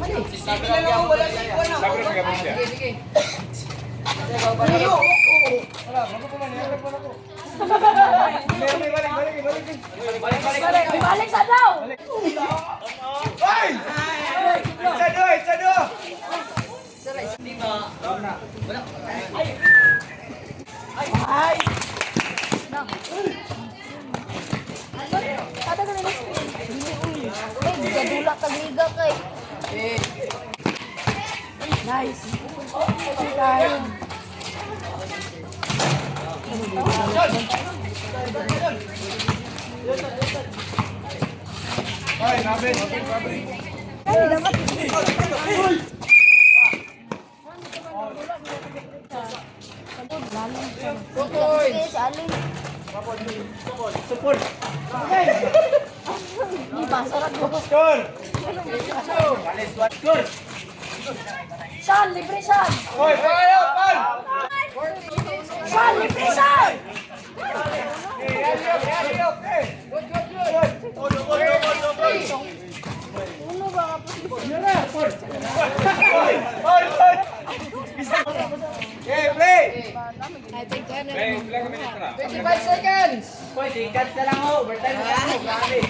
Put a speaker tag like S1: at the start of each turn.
S1: Sabi lang ako, wala siya.
S2: Sabi lang siya.
S1: Sige, sige.
S3: Balik sa daw!
S2: Ay! Isa do!
S3: Ay! Kada ka nila uy, gadula ka liga kay. Nice. Tayo.
S2: Ay, namin.
S3: Ay, dapat.
S1: Tukoy!
S3: Si Alin.
S2: Support.
S3: Di ba? Sarap mo.
S2: Score! Score!
S3: Sean, libre Sean!
S2: Hoy, payo, pan!
S3: Sean, libre Sean! Uno ba ka po?
S2: Okay, play!
S1: Play, 25 seconds!
S4: Hoy, sikat na lang ho. Overtime na lang ho. Grabe.